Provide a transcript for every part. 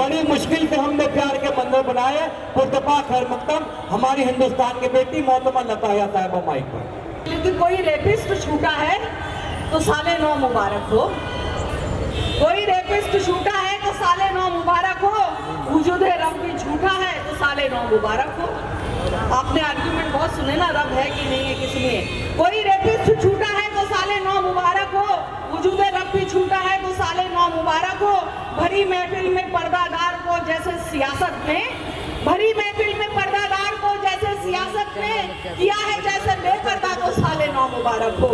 बड़ी मुश्किल से हमने प्यार के मंदिर बनाए। पुरतपा खैर मकदम हमारी हिंदुस्तान की बेटी मोहतरमा लताया साहिबा माइक पर। लेकिन कोई रेपिस्ट छूटा है तो साले 9 मुबारक हो। कोई रेपिस्ट छूटा है तो साले 9 मुबारक हो। वजूद रब भी झूठा है तो साले 9 मुबारक हो। आपने आर्ग्यूमेंट बहुत सुने ना, रब है कि नहीं है किसमें। कोई रेपिस्ट छूटा है तो साले 9 मुबारक हो। वजूद रब भी छूटा है तो साले 9 मुबारक हो। भरी महफिल में पर्दादार को जैसे सियासत में, भरी महफिल में पर्दादार को जैसे सियासत में किया है जैसे बेपर्दा तो साले 9 मुबारक हो।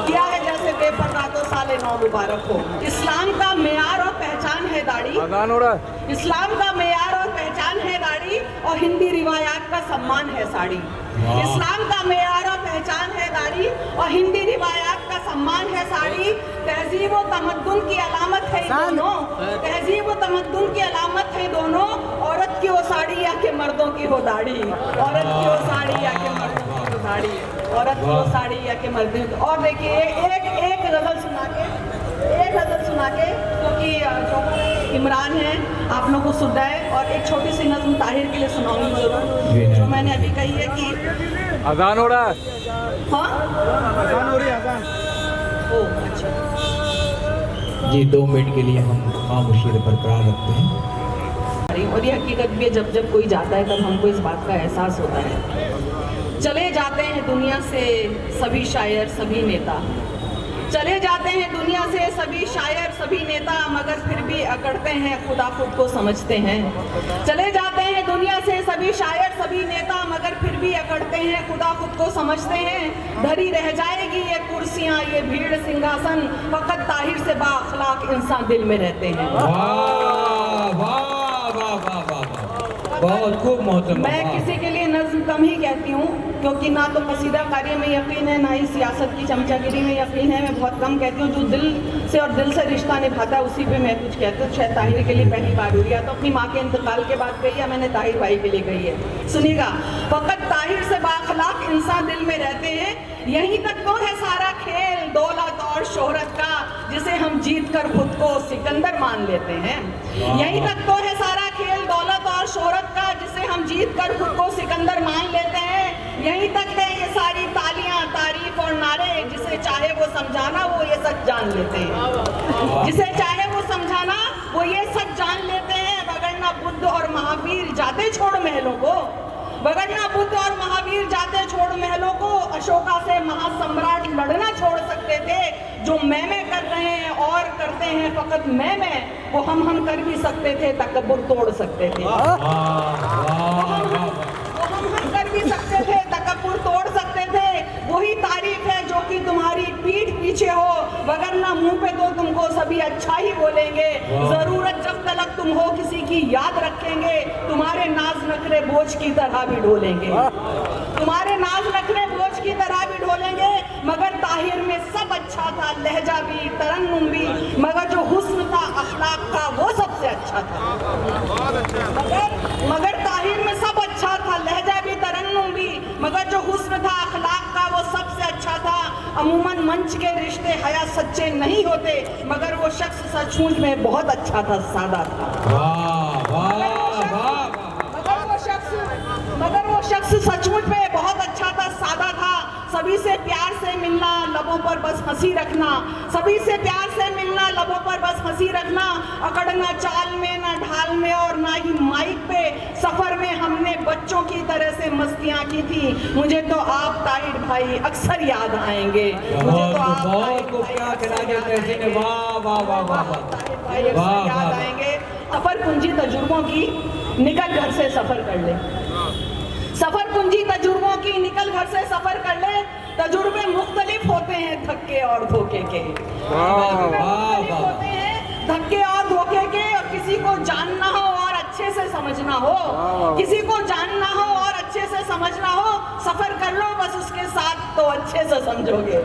किया है जैसे बेपर्दा तो साले 9 मुबारक हो। इस्लाम का मेयार और पहचान है दाढ़ी। इस्लाम का मेयार और पहचान है दाढ़ी और हिंदी रिवायात का सम्मान है साड़ी। इस्लाम का मेयार और पहचान है दाढ़ी और हिंदी रिवायात का सम्मान है साड़ी। तहजीब व तमद्दुन की अलामत है दोनों। तहजीब व तमद्दुन की अलामत है दोनों। औरत की वो साड़ी या के मर्दों की हो दाढ़ी। औरत की वो साड़ी या के मर्दों की हो दाढ़ी। औरत की वो साड़ी या के मर्दों की। और देखिए एक गजल सुना के क्योंकि जो इमरान है आप लोगों को सुनना है, और एक छोटी सी नज़्म ताहिर के लिए सुनाऊंगी जरूर, जो मैंने अभी कही है कि अजान हो रहा है। हाँ अजान हो रही है, अजान। ओह अच्छा जी 2 मिनट के लिए हम खामोशी बरकरार रखते हैं। और ये हकीकत भी है, जब जब कोई जाता है तब हमको इस बात का एहसास होता है। चले जाते हैं दुनिया से सभी शायर सभी नेता। चले जाते हैं दुनिया से सभी शायर सभी नेता, मगर फिर भी अकड़ते हैं खुदा खुद को समझते हैं। चले जाते हैं दुनिया से सभी शायर सभी नेता, मगर फिर भी अकड़ते हैं खुदा खुद को समझते हैं। धरी रह जाएगी ये कुर्सियां ये भीड़ सिंहासन, फकत ताहिर से बाअखलाक इंसान दिल में रहते हैं। बहुत खूब मोहतरमा। मैं किसी के लिए नज्म कम ही कहती हूँ, क्योंकि ना तो कसीदा कार्य में यकीन है, ना ही सियासत की चमचागिरी में यकीन है। मैं बहुत कम कहती हूँ। जो दिल से और दिल से रिश्ता निभाता है उसी पे मैं कुछ कहती हूँ। शायद ताहिर के लिए पहली बार हुई है तो अपनी माँ के इंतकाल के बाद कही है, मैंने ताहिर भाई के लिए कही है। सुनिएगा, फकत ताहिर से बाअखलाक इंसान दिल में रहते हैं। यहीं तक तो है सारा खेल दौलत और शोहरत का, जिसे हम जीत कर खुद को सिकंदर मान लेते हैं। यहीं तक तो है सारा खेल दौलत और शोहरत का, जिसे हम जीत कर खुद को सिकंदर मान लेते हैं। यहीं तक है ये सारी तालियां तारीफ और नारे, जिसे चाहे वो समझाना वो ये सच जान लेते हैं। जिसे चाहे वो समझाना वो ये सच जान लेते हैं। वगरना बुद्ध और महावीर जाते छोड़ महलों को, वगरना बुद्ध और महावीर जाते छोड़ महलों को, अशोका से महासम्राट लड़ना छोड़ सकते थे। जो मैं कर रहे हैं और करते हैं फकत मैं, वो हम कर भी सकते थे, तकब्बुर तोड़ सकते थे। हम कर भी सकते थे, तकब्बुर तोड़ सकते थे। वही तारीफ है जो कि तुम्हारी पीठ पीछे हो, वगरना मुंह पे तो तुमको सभी अच्छा ही बोलेंगे। जरूरत जब तलक तुम हो किसी की याद रखेंगे, तुम्हारे नाज नखरे बोझ की तरह भी ढोलेंगे। तुम्हारे नाज नखरे बोझ की तरह भी ढोलेंगे। मगर ताहिर में सब अच्छा था, लहजा भी तरन्नुम भी, मगर जो हुस्न था अखलाक का वो सबसे अच्छा था। मगर ताहिर में सब अच्छा था, लहजा भी तरन्नुम भी, मगर जो हुस्न था अखलाक का वो सबसे अच्छा था। अमूमन मंच के रिश्ते हया सच्चे नहीं होते, मगर वो शख्स सचमुच में बहुत अच्छा था, सादा था। मगर वो शख्स सचमुच में बहुत अच्छा था, सादा था। सभी से प्यार से मिलना, लबों पर बस हंसी रखना। सभी से प्यार से मिलना, लबों पर बस हंसी रखना। अकड़ना चाल में ना ढाल में और ना ही माइक पे। सफर में हमने बच्चों की तरह से मस्तियां की थी। मुझे तो आप ताहिर भाई अक्सर याद आएंगे। मुझे तो आप ताहिर भाई अक्सर याद आएंगे। सफर कुंजी तजुर्बों की, निकल घर से सफर कर ले। सफर कुंजी तजुर्बों की, निकल घर से सफर कर ले। तजुर्बे मुख्तलिफ होते हैं धक्के और धोखे के। होते हैं धक्के और धोखे के। और किसी को जानना हो और अच्छे से समझना हो, किसी को जानना हो और अच्छे से समझना हो, सफर कर लो बस उसके साथ तो अच्छे से समझोगे।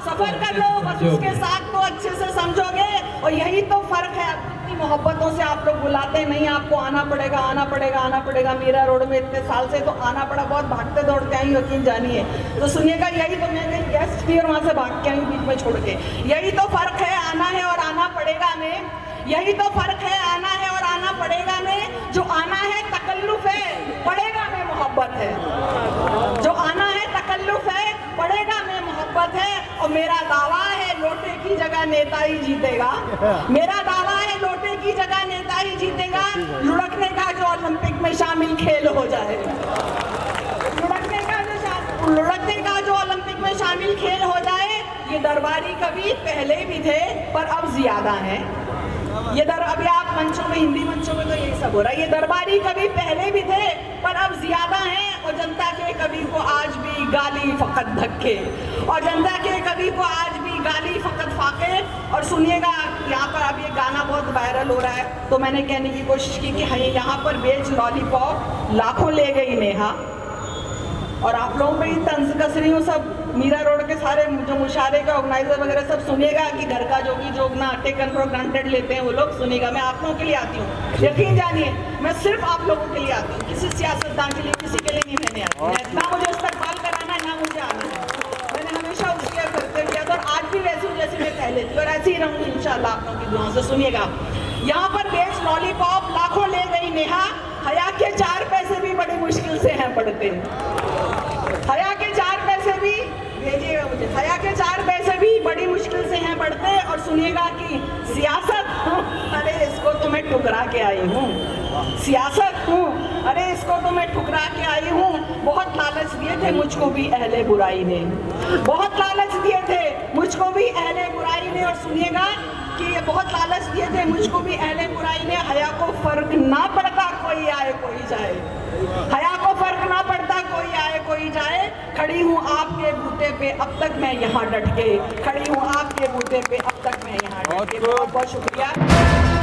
सफर कर लो बस उसके साथ तो अच्छे से समझोगे। और यही तो फर्क है। इतनी मोहब्बतों से आप लोग बुलाते नहीं, आपको आना पड़ेगा आना पड़ेगा आना पड़ेगा। मीरा रोड में इतने साल से तो आना पड़ा, बहुत भागते दौड़ते आई, यकीन जानिए। तो सुनिएगा, यही तो मैं कहीं टेस्ट थी और वहाँ से भाग के आई बीच में छोड़ के। यही तो फर्क है आना है और आना पड़ेगा में, यही तो फर्क है आना है और आना पड़ेगा में। जो आना है तकल्लुफ है, पड़ेगा में मोहब्बत है। जो आना है तकल्लुफ है, पड़ेगा में मोहब्बत है। और मेरा दावा है लोटे की जगह नेता ही जीतेगा। मेरा दावा है लोटे की जगह नेता ही जीतेगा। लुढ़कने का जो ओलंपिक में शामिल खेल हो जाए, लुढ़कने का जो ओलंपिक में शामिल खेल हो जाए। ये दरबारी कवि पहले भी थे पर अब ज्यादा हैं। अभी आप मंचों में, हिंदी मंचों में तो यही सब हो रहा है। ये दरबारी कवि पहले भी थे पर अब ज्यादा हैं। और जनता के कवि को आज भी गाली फकत धक्के, और जनता के कवि को आज भी गाली फकत फाके। और सुनिएगा, यहाँ पर अब ये गाना बहुत वायरल हो रहा है तो मैंने कहने की कोशिश की कि हाँ, यहाँ पर बेच लॉलीपॉप लाखों ले गई नेहा। और आप लोगों पे ही तंज कस रही हूँ सब। मीरा रोड के सारे जो मुशारे का ऑर्गेनाइजर वगैरह सब सुनिएगा कि घर का जोगी जोगना टेकन फॉर ग्रांटेड लेते हैं वो लोग, सुनिएगा। मैं आप लोगों के लिए आती हूँ, यकीन जानिए, मैं सिर्फ आप लोगों के लिए आती हूँ। किसी सियासतदान के लिए, किसी के लिए नहीं मैंने आती। ना मुझे इस्तेमाल कराना है, ना मुझे आना है। मैंने हमेशा उसके करते किया था और आज भी वैसी हूँ जैसी मैं पहले थी और ऐसे ही रहूँगी इंशाल्लाह आप लोगों की दुआओं से। सुनिएगा, यहाँ पर बेच लॉलीपॉप लाखों ले गई नेहा। हया के 4 पैसे भी बड़ी मुश्किल से हैं पड़ते। हया के 4 पैसे भी भेजिएगा मुझे। हया के 4 पैसे भी बड़ी मुश्किल से हैं पड़ते। और सुनिएगा कि सियासत हूँ, अरे इसको तो मैं ठुकरा के आई हूँ। सियासत हूँ, अरे इसको तो मैं ठुकरा के आई हूँ। बहुत लालच दिए थे मुझको भी अहले बुराई ने, बहुत लालच दिए थे मुझको भी अहले बुराई ने। और सुनिएगा कि ये बहुत लालच दिए थे मुझको भी अहले बुराई ने। हया को फर्क ना पड़ता कोई आए कोई जाए, हया को फर्क ना पड़ता कोई आए कोई जाए। खड़ी हूँ आपके बूते पे अब तक मैं यहाँ डट के, खड़ी हूँ आपके बूते पे अब तक मैं यहाँ डट के। बहुत बहुत शुक्रिया।